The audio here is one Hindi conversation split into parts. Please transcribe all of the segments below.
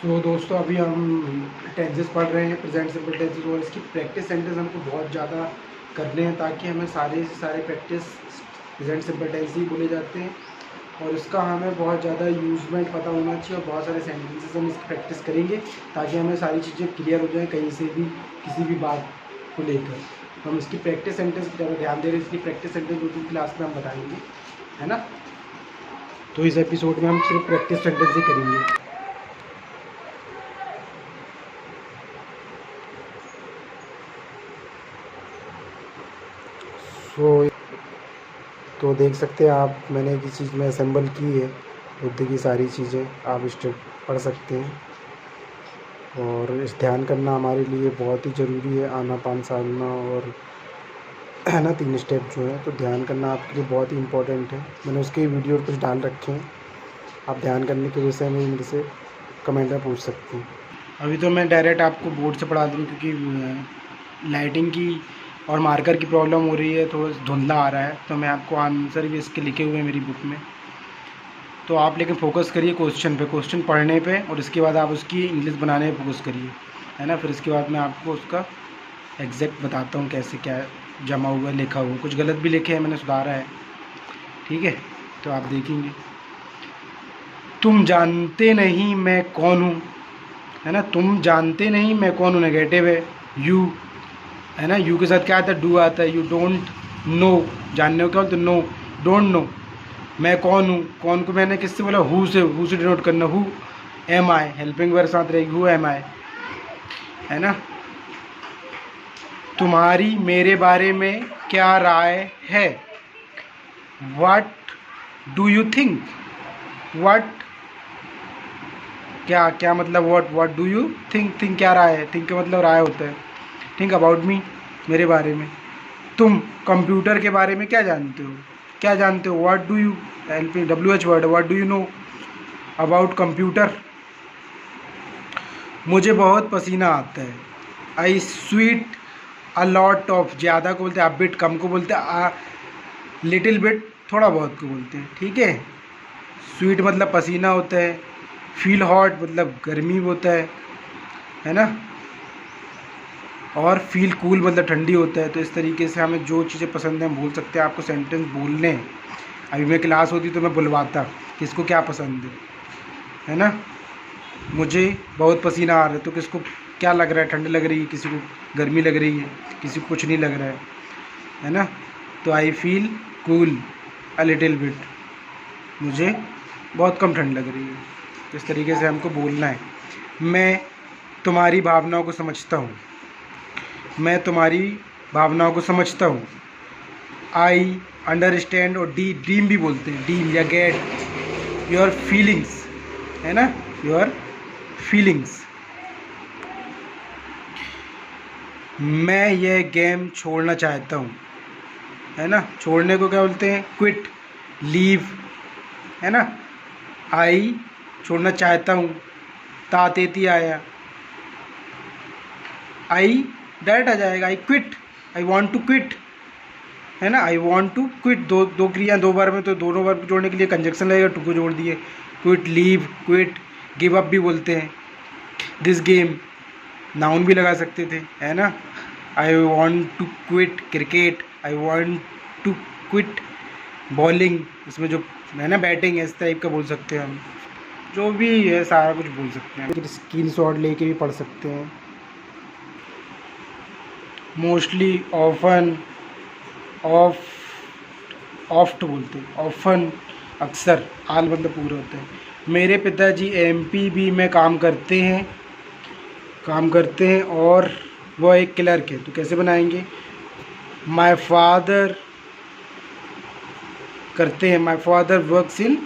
दोस्तों अभी हम टेंसेस पढ़ रहे हैं, प्रेजेंट सिंपल टेंसेस, और इसकी प्रैक्टिस सेंटेंस हमको बहुत ज़्यादा करने हैं ताकि हमें सारे से सारे प्रैक्टिस प्रेजेंट सिंपल टेंस ही बोले जाते हैं और इसका हमें बहुत ज़्यादा यूजमेंट पता होना चाहिए और बहुत सारे सेंटेंसेस हम इसकी प्रैक्टिस करेंगे ताकि हमें सारी चीज़ें क्लियर हो जाएँ कहीं से भी किसी भी बात को लेकर। हम इसकी प्रैक्टिस सेंटेंस पर ज़्यादा ध्यान दे रहे हैं। इसकी प्रैक्टिस सेंटेंस 2-3 क्लास में हम बताएंगे, है ना। तो इस एपिसोड में हम सिर्फ प्रैक्टिस सेंटेंस ही करेंगे। तो देख सकते हैं आप, मैंने एक चीज़ में असेंबल की है बुद्ध की सारी चीज़ें, आप स्टेप पढ़ सकते हैं। और इस ध्यान करना हमारे लिए बहुत ही ज़रूरी है, आनापान साधना और है ना 3 स्टेप जो है, तो ध्यान करना आपके लिए बहुत ही इम्पोर्टेंट है। मैंने उसके वीडियो कुछ डाल रखे हैं, आप ध्यान करने के विषय में मेरे से कमेंट में पूछ सकते हैं। अभी तो मैं डायरेक्ट आपको बोर्ड से पढ़ा दूँ क्योंकि लाइटिंग की और मार्कर की प्रॉब्लम हो रही है, थोड़ा धुंधला आ रहा है, तो मैं आपको आंसर भी इसके लिखे हुए हैं मेरी बुक में। तो आप लेकिन फोकस करिए क्वेश्चन पे, क्वेश्चन पढ़ने पे, और इसके बाद आप उसकी इंग्लिश बनाने पे फोकस करिए, है ना। फिर इसके बाद मैं आपको उसका एग्जैक्ट बताता हूँ कैसे क्या जमा हुआ लिखा हुआ। कुछ गलत भी लिखे हैं, मैंने सुधारा है, ठीक है। तो आप देखेंगे। तुम जानते नहीं मैं कौन हूँ, है ना। तुम जानते नहीं मैं कौन हूँ, नेगेटिव है। यू, है ना, यू के साथ क्या आता है, डू आता है। यू डोंट नो, जानने को क्या बोलते, नो, डोंट नो। मैं कौन हूँ, कौन को मैंने किससे बोला, हु से डिनोट करना, who am I, helping verb साथ रहेगी, हु एम आई, है ना। तुम्हारी मेरे बारे में क्या राय है, what do you think, what क्या क्या मतलब what do you think, think क्या राय है, थिंक का मतलब राय होता है। थिंक अबाउट मी, मेरे बारे में। तुम कंप्यूटर के बारे में क्या जानते हो, क्या जानते हो, what do you, WH word, what do you know about computer. मुझे बहुत पसीना आता है, आई स्वीट अ लॉट ऑफ, ज़्यादा को बोलते हैं अ बिट, कम को बोलते हैं लिटिल बिट, थोड़ा बहुत को बोलते हैं, ठीक है। स्वीट मतलब पसीना होता है, फील हॉट मतलब गर्मी होता है ना, और फील कूल मतलब ठंडी होता है। तो इस तरीके से हमें जो चीज़ें पसंद हैं हम बोल सकते हैं। आपको सेंटेंस बोलने हैं, अभी मैं क्लास होती तो मैं बुलवाता किसको क्या पसंद है ना। मुझे बहुत पसीना आ रहा है, तो किसको क्या लग रहा है, ठंड लग रही है, किसी को गर्मी लग रही है, किसी को कुछ नहीं लग रहा है ना। तो I feel cool a little bit, मुझे बहुत कम ठंड लग रही है। तो इस तरीके से हमको बोलना है। मैं तुम्हारी भावनाओं को समझता हूँ, मैं तुम्हारी भावनाओं को समझता हूँ। आई अंडरस्टैंड, और डीम भी बोलते हैं, डीम या गेट योर फीलिंग्स, है ना, योर फीलिंग्स। मैं यह गेम छोड़ना चाहता हूँ, है ना, छोड़ने को क्या बोलते हैं, क्विट, लीव, है ना। आई छोड़ना चाहता हूँ, तातेती आया, आई डायरेक्ट आ जाएगा, I quit, I want to quit, है ना। आई वॉन्ट टू क्विट, दो क्रिया दो बार में, तो दोनों वर्ब जोड़ने के लिए कंजक्शन लगेगा, टू को जोड़ दिए। Quit, leave, quit, give up भी बोलते हैं। दिस गेम नाउन भी लगा सकते थे, है ना। I want to quit cricket, I want to quit bowling, इसमें जो है ना बैटिंग है, इस टाइप का बोल सकते हैं हम। जो भी है सारा कुछ बोल सकते हैं। स्क्रीन शॉट लेके भी पढ़ सकते हैं। मोस्टली, ऑफन, ऑफ्ट बोलते हैं, ऑफन अक्सर, आल मतलब पूरा होता है। मेरे पिताजी MPB में काम करते हैं और वह एक क्लर्क है। तो कैसे बनाएंगे, माय फादर करते हैं, my father works in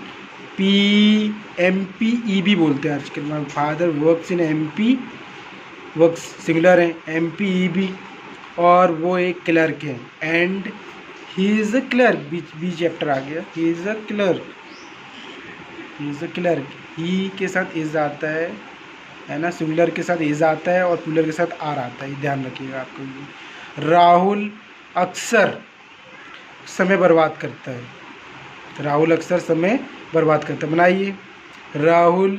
MPEB बोलते हैं आजकल। My father works in MP, works singular है, MPEB, और वो एक क्लर्क है। And he is a clerk, B chapter आ गया, he is a clerk, he is a clerk. He के साथ इज आता है ना, सिंगुलर के साथ इज आता है और प्लूरल के साथ आर आता है, ये ध्यान रखिएगा आपको ये। राहुल अक्सर समय बर्बाद करता है, राहुल अक्सर समय बर्बाद करता है। बनाइए, राहुल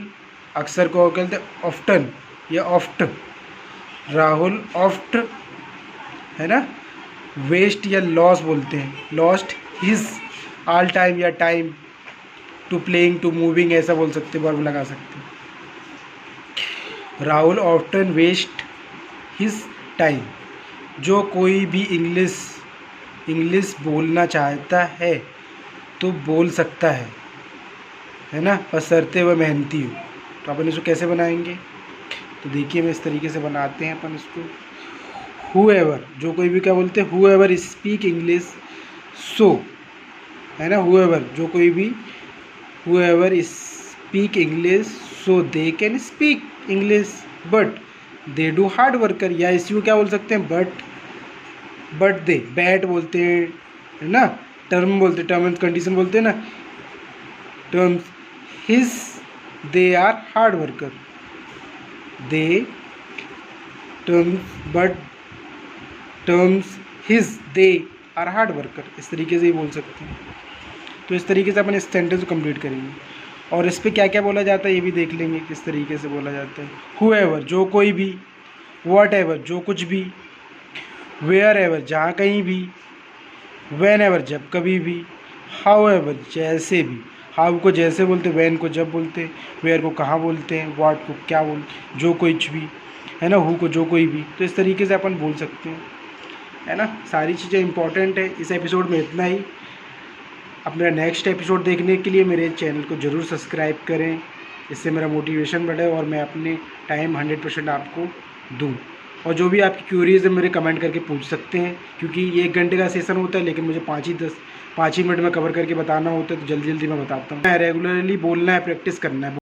अक्सर को कहते हैं ऑफ्टन या ऑफ्ट। राहुल ऑफ्ट है ना, वेस्ट या लॉस बोलते हैं, लॉस्ट हिज ऑल टाइम या time to playing to moving, ऐसा बोल सकते हैं, वर्ब लगा सकते हैं। Rahul often waste his time. जो कोई भी इंग्लिश बोलना चाहता है तो बोल सकता है ना, बशर्ते वह मेहनती हो। तो अपन इसको कैसे बनाएंगे, तो देखिए मैं इस तरीके से बनाते हैं अपन इसको। हुएवर, जो कोई भी क्या बोलते हैं, हुएवर स्पीक इंग्लिश सो, है ना, हुएवर जो कोई भी, whoever speak English so they can speak English but they do hard worker, या इसी को क्या बोल सकते हैं, बट दे, बैट बोलते हैं, है ना, टर्म बोलते हैं, टर्म एंड कंडीशन बोलते हैं ना, terms his they are hard worker, they terms but terms his they are hard worker, इस तरीके से ही बोल सकते हैं। तो इस तरीके से अपन इस सेंटेंस को कंप्लीट करेंगे और इस पर क्या क्या बोला जाता है ये भी देख लेंगे किस तरीके से बोला जाता है। हुएवर जो कोई भी, वॉट एवर जो कुछ भी, वेयर एवर जहाँ कहीं भी, वेन एवर जब कभी भी, हाउ एवर जैसे भी, हाउ को जैसे बोलते, वैन को जब बोलते, वेयर को कहाँ बोलते हैं, व्हाट को क्या बोलते, जो कुछ भी, है ना, हु को जो कोई भी। तो इस तरीके से अपन बोल सकते हैं, है ना, सारी चीज़ें इंपॉर्टेंट है। इस एपिसोड में इतना ही। अब मेरा नेक्स्ट एपिसोड देखने के लिए मेरे चैनल को ज़रूर सब्सक्राइब करें, इससे मेरा मोटिवेशन बढ़े और मैं अपने टाइम 100% आपको दूँ। और जो भी आपकी क्यूरीज है मेरे कमेंट करके पूछ सकते हैं, क्योंकि ये 1 घंटे का सेशन होता है लेकिन मुझे 5 ही मिनट में कवर करके बताना होता है, तो जल्दी जल्दी मैं बताता हूँ। रेगुलरली बोलना है, प्रैक्टिस करना है।